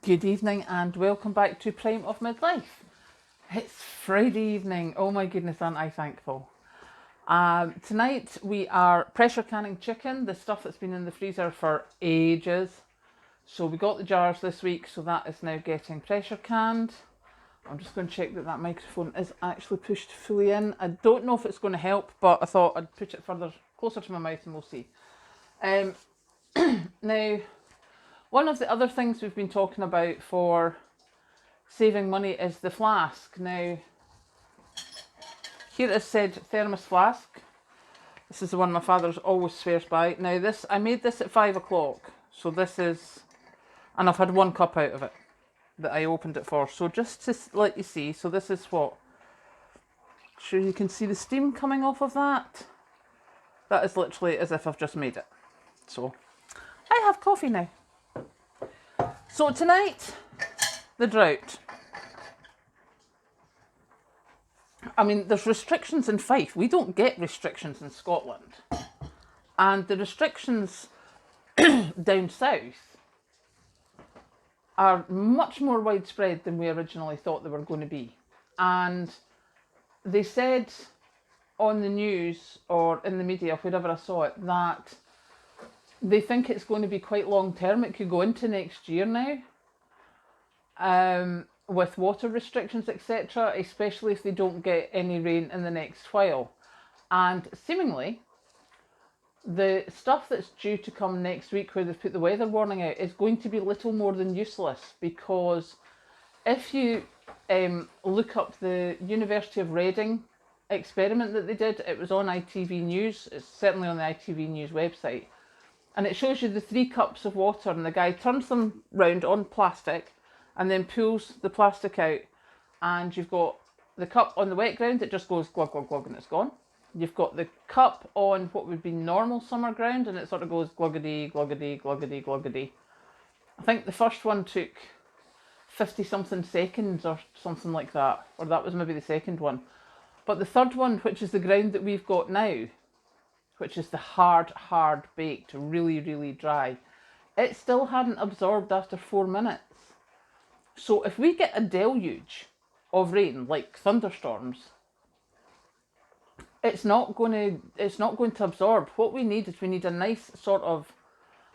Good evening and welcome back to Prime of Midlife. It's Friday evening. Oh my goodness, aren't I thankful? Tonight we are pressure canning chicken, the stuff that's been in the freezer for ages. So we got the jars this week, so that is now getting pressure canned. I'm just going to check that microphone is actually pushed fully in. I don't know if it's going to help, but I thought I'd put it further closer to my mouth and we'll see. Now, one of the other things we've been talking about for saving money is the flask. Now, here it said thermos flask. This is the one my father's always swears by. Now I made this at 5 o'clock. So this is, and I've had one cup out of it that I opened it for. So just to let you see, so this is what, sure you can see the steam coming off of that. That is literally as if I've just made it. So I have coffee now. So tonight, the drought. I mean, there's restrictions in Fife. We don't get restrictions in Scotland. And the restrictions down south are much more widespread than we originally thought they were going to be. And they said on the news or in the media, wherever I saw it, that they think it's going to be quite long term. It could go into next year now. With water restrictions, etc., especially if they don't get any rain in the next while. And seemingly, the stuff that's due to come next week, where they've put the weather warning out, is going to be little more than useless, because if you look up the University of Reading experiment that they did, it was on ITV News, it's certainly on the ITV News website, and it shows you the 3 cups of water, and the guy turns them round on plastic, and then pulls the plastic out, and you've got the cup on the wet ground, it just goes glug, glug, glug, and it's gone. You've got the cup on what would be normal summer ground, and it sort of goes gluggedy, gluggedy, gluggedy, gluggedy. I think the first one took 50-something seconds or something like that, or that was maybe the second one. But the third one, which is the ground that we've got now, which is the hard baked, really, really dry, it still hadn't absorbed after 4 minutes. So if we get a deluge of rain, like thunderstorms, it's not going to absorb. What we need is a nice sort of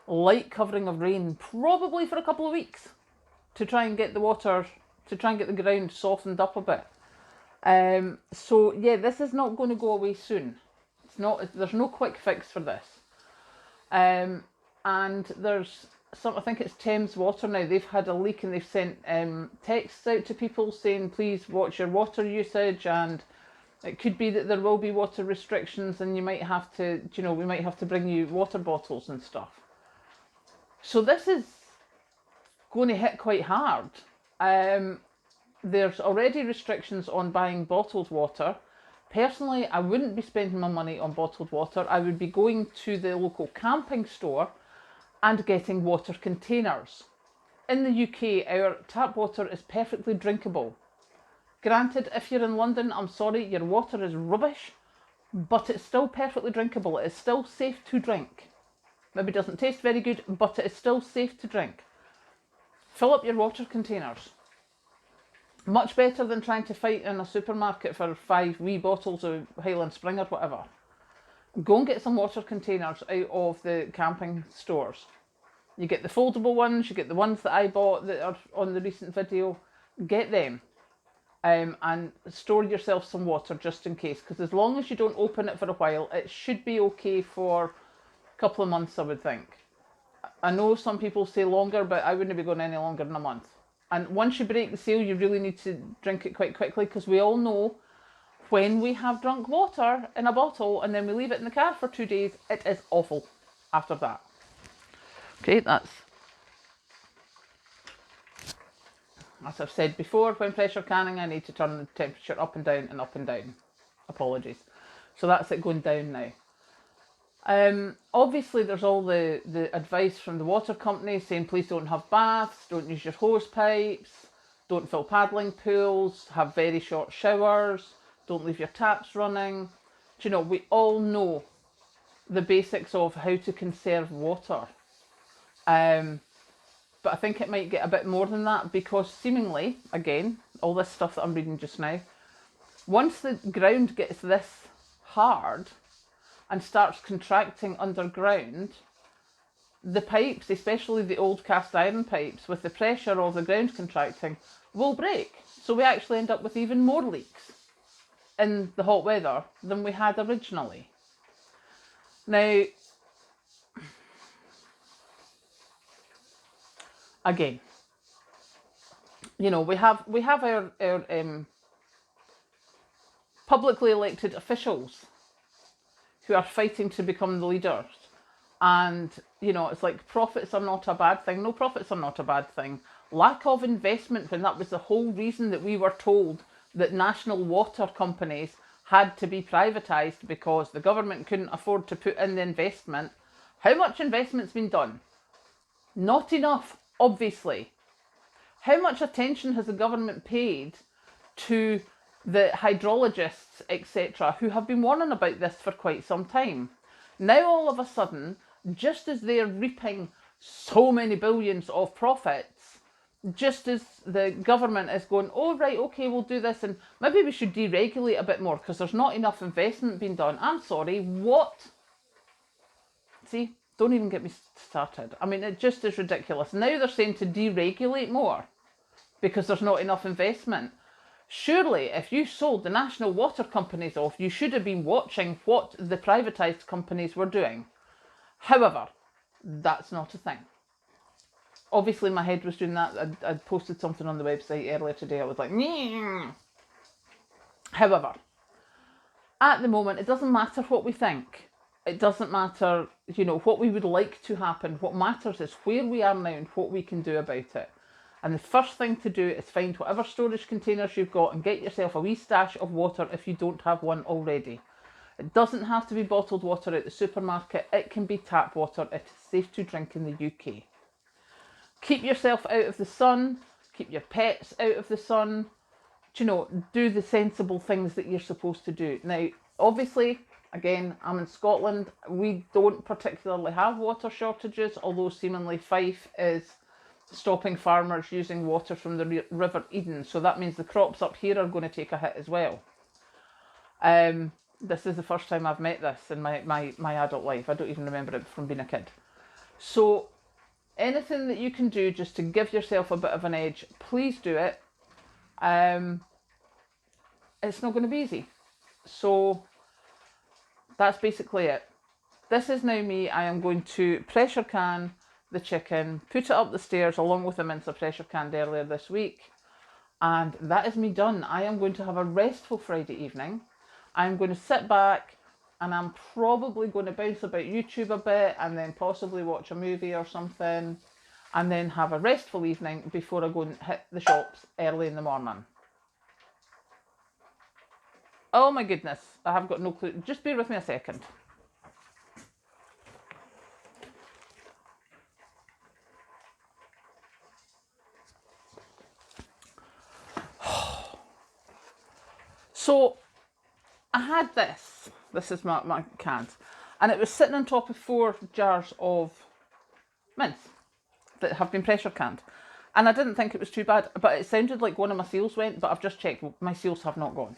light covering of rain, probably for a couple of weeks, to try and get the water, to try and get the ground softened up a bit. So yeah, this is not going to go away soon. There's no quick fix for this. And there's I think it's Thames Water now. They've had a leak and they've sent texts out to people saying, please watch your water usage, and it could be that there will be water restrictions and you might have to, we might have to bring you water bottles and stuff. So this is going to hit quite hard. There's already restrictions on buying bottled water. Personally, I wouldn't be spending my money on bottled water. I would be going to the local camping store and getting water containers. In the UK, our tap water is perfectly drinkable. Granted, if you're in London, I'm sorry, your water is rubbish, but it's still perfectly drinkable. It is still safe to drink. Maybe doesn't taste very good, but it is still safe to drink. Fill up your water containers. Much better than trying to fight in a supermarket for 5 wee bottles of Highland Spring or whatever. Go and get some water containers out of the camping stores. You get the foldable ones, you get the ones that I bought that are on the recent video. Get them and store yourself some water just in case, because as long as you don't open it for a while, it should be okay for a couple of months, I would think. I know some people say longer, but I wouldn't be going any longer than a month. And once you break the seal, you really need to drink it quite quickly, because we all know when we have drunk water in a bottle and then we leave it in the car for 2 days, it is awful after that. Okay, that's, as I've said before, when pressure canning, I need to turn the temperature up and down and up and down. Apologies. So that's it going down now. Obviously, there's all the advice from the water company saying please don't have baths, don't use your hose pipes, don't fill paddling pools, have very short showers, don't leave your taps running. We all know the basics of how to conserve water. but I think it might get a bit more than that, because seemingly, again, all this stuff that I'm reading just now, once the ground gets this hard and starts contracting underground, the pipes, especially the old cast iron pipes, with the pressure of the ground contracting, will break. So we actually end up with even more leaks in the hot weather than we had originally. Now, again, you know, we have our publicly elected officials who are fighting to become the leaders. And, you know, it's like, profits are not a bad thing. No, profits are not a bad thing. Lack of investment, when that was the whole reason that we were told that national water companies had to be privatised because the government couldn't afford to put in the investment. How much investment's been done? Not enough, obviously. How much attention has the government paid to the hydrologists, etc., who have been warning about this for quite some time? Now, all of a sudden, just as they're reaping so many billions of profits, just as the government is going, oh, right, okay, we'll do this, and maybe we should deregulate a bit more because there's not enough investment being done. I'm sorry, what? See, don't even get me started. I mean, it just is ridiculous. Now they're saying to deregulate more because there's not enough investment. Surely, if you sold the national water companies off, you should have been watching what the privatised companies were doing. However, that's not a thing. Obviously, my head was doing that. I'd posted something on the website earlier today. I was like, nyeh. However, at the moment, it doesn't matter what we think. It doesn't matter, you know, what we would like to happen. What matters is where we are now and what we can do about it. And the first thing to do is find whatever storage containers you've got and get yourself a wee stash of water if you don't have one already. It doesn't have to be bottled water at the supermarket. It can be tap water. It is safe to drink in the UK. Keep yourself out of the sun. Keep your pets out of the sun. You know, do the sensible things that you're supposed to do. Now, obviously, again, I'm in Scotland. We don't particularly have water shortages, although seemingly Fife is stopping farmers using water from the River Eden. So that means the crops up here are going to take a hit as well. This is the first time I've met this in my adult life. I don't even remember it from being a kid. So anything that you can do just to give yourself a bit of an edge, please do it. It's not going to be easy. So that's basically it. This is now me. I am going to pressure can the chicken, put it up the stairs along with the mince I pressure canned earlier this week. And that is me done. I am going to have a restful Friday evening. I'm going to sit back and I'm probably going to bounce about YouTube a bit and then possibly watch a movie or something and then have a restful evening before I go and hit the shops early in the morning. Oh my goodness, I have got no clue. Just bear with me a second. So I had this is my cans, and it was sitting on top of 4 jars of mince that have been pressure canned. And I didn't think it was too bad, but it sounded like one of my seals went, but I've just checked, my seals have not gone.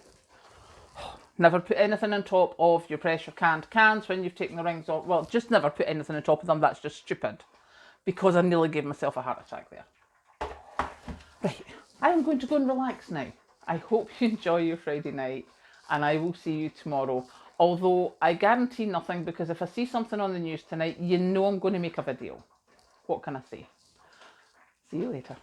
Never put anything on top of your pressure canned cans when you've taken the rings off. Well, just never put anything on top of them, that's just stupid. Because I nearly gave myself a heart attack there. Right, I am going to go and relax now. I hope you enjoy your Friday night, and I will see you tomorrow. Although I guarantee nothing, because if I see something on the news tonight, you know I'm going to make a video. What can I say? See you later.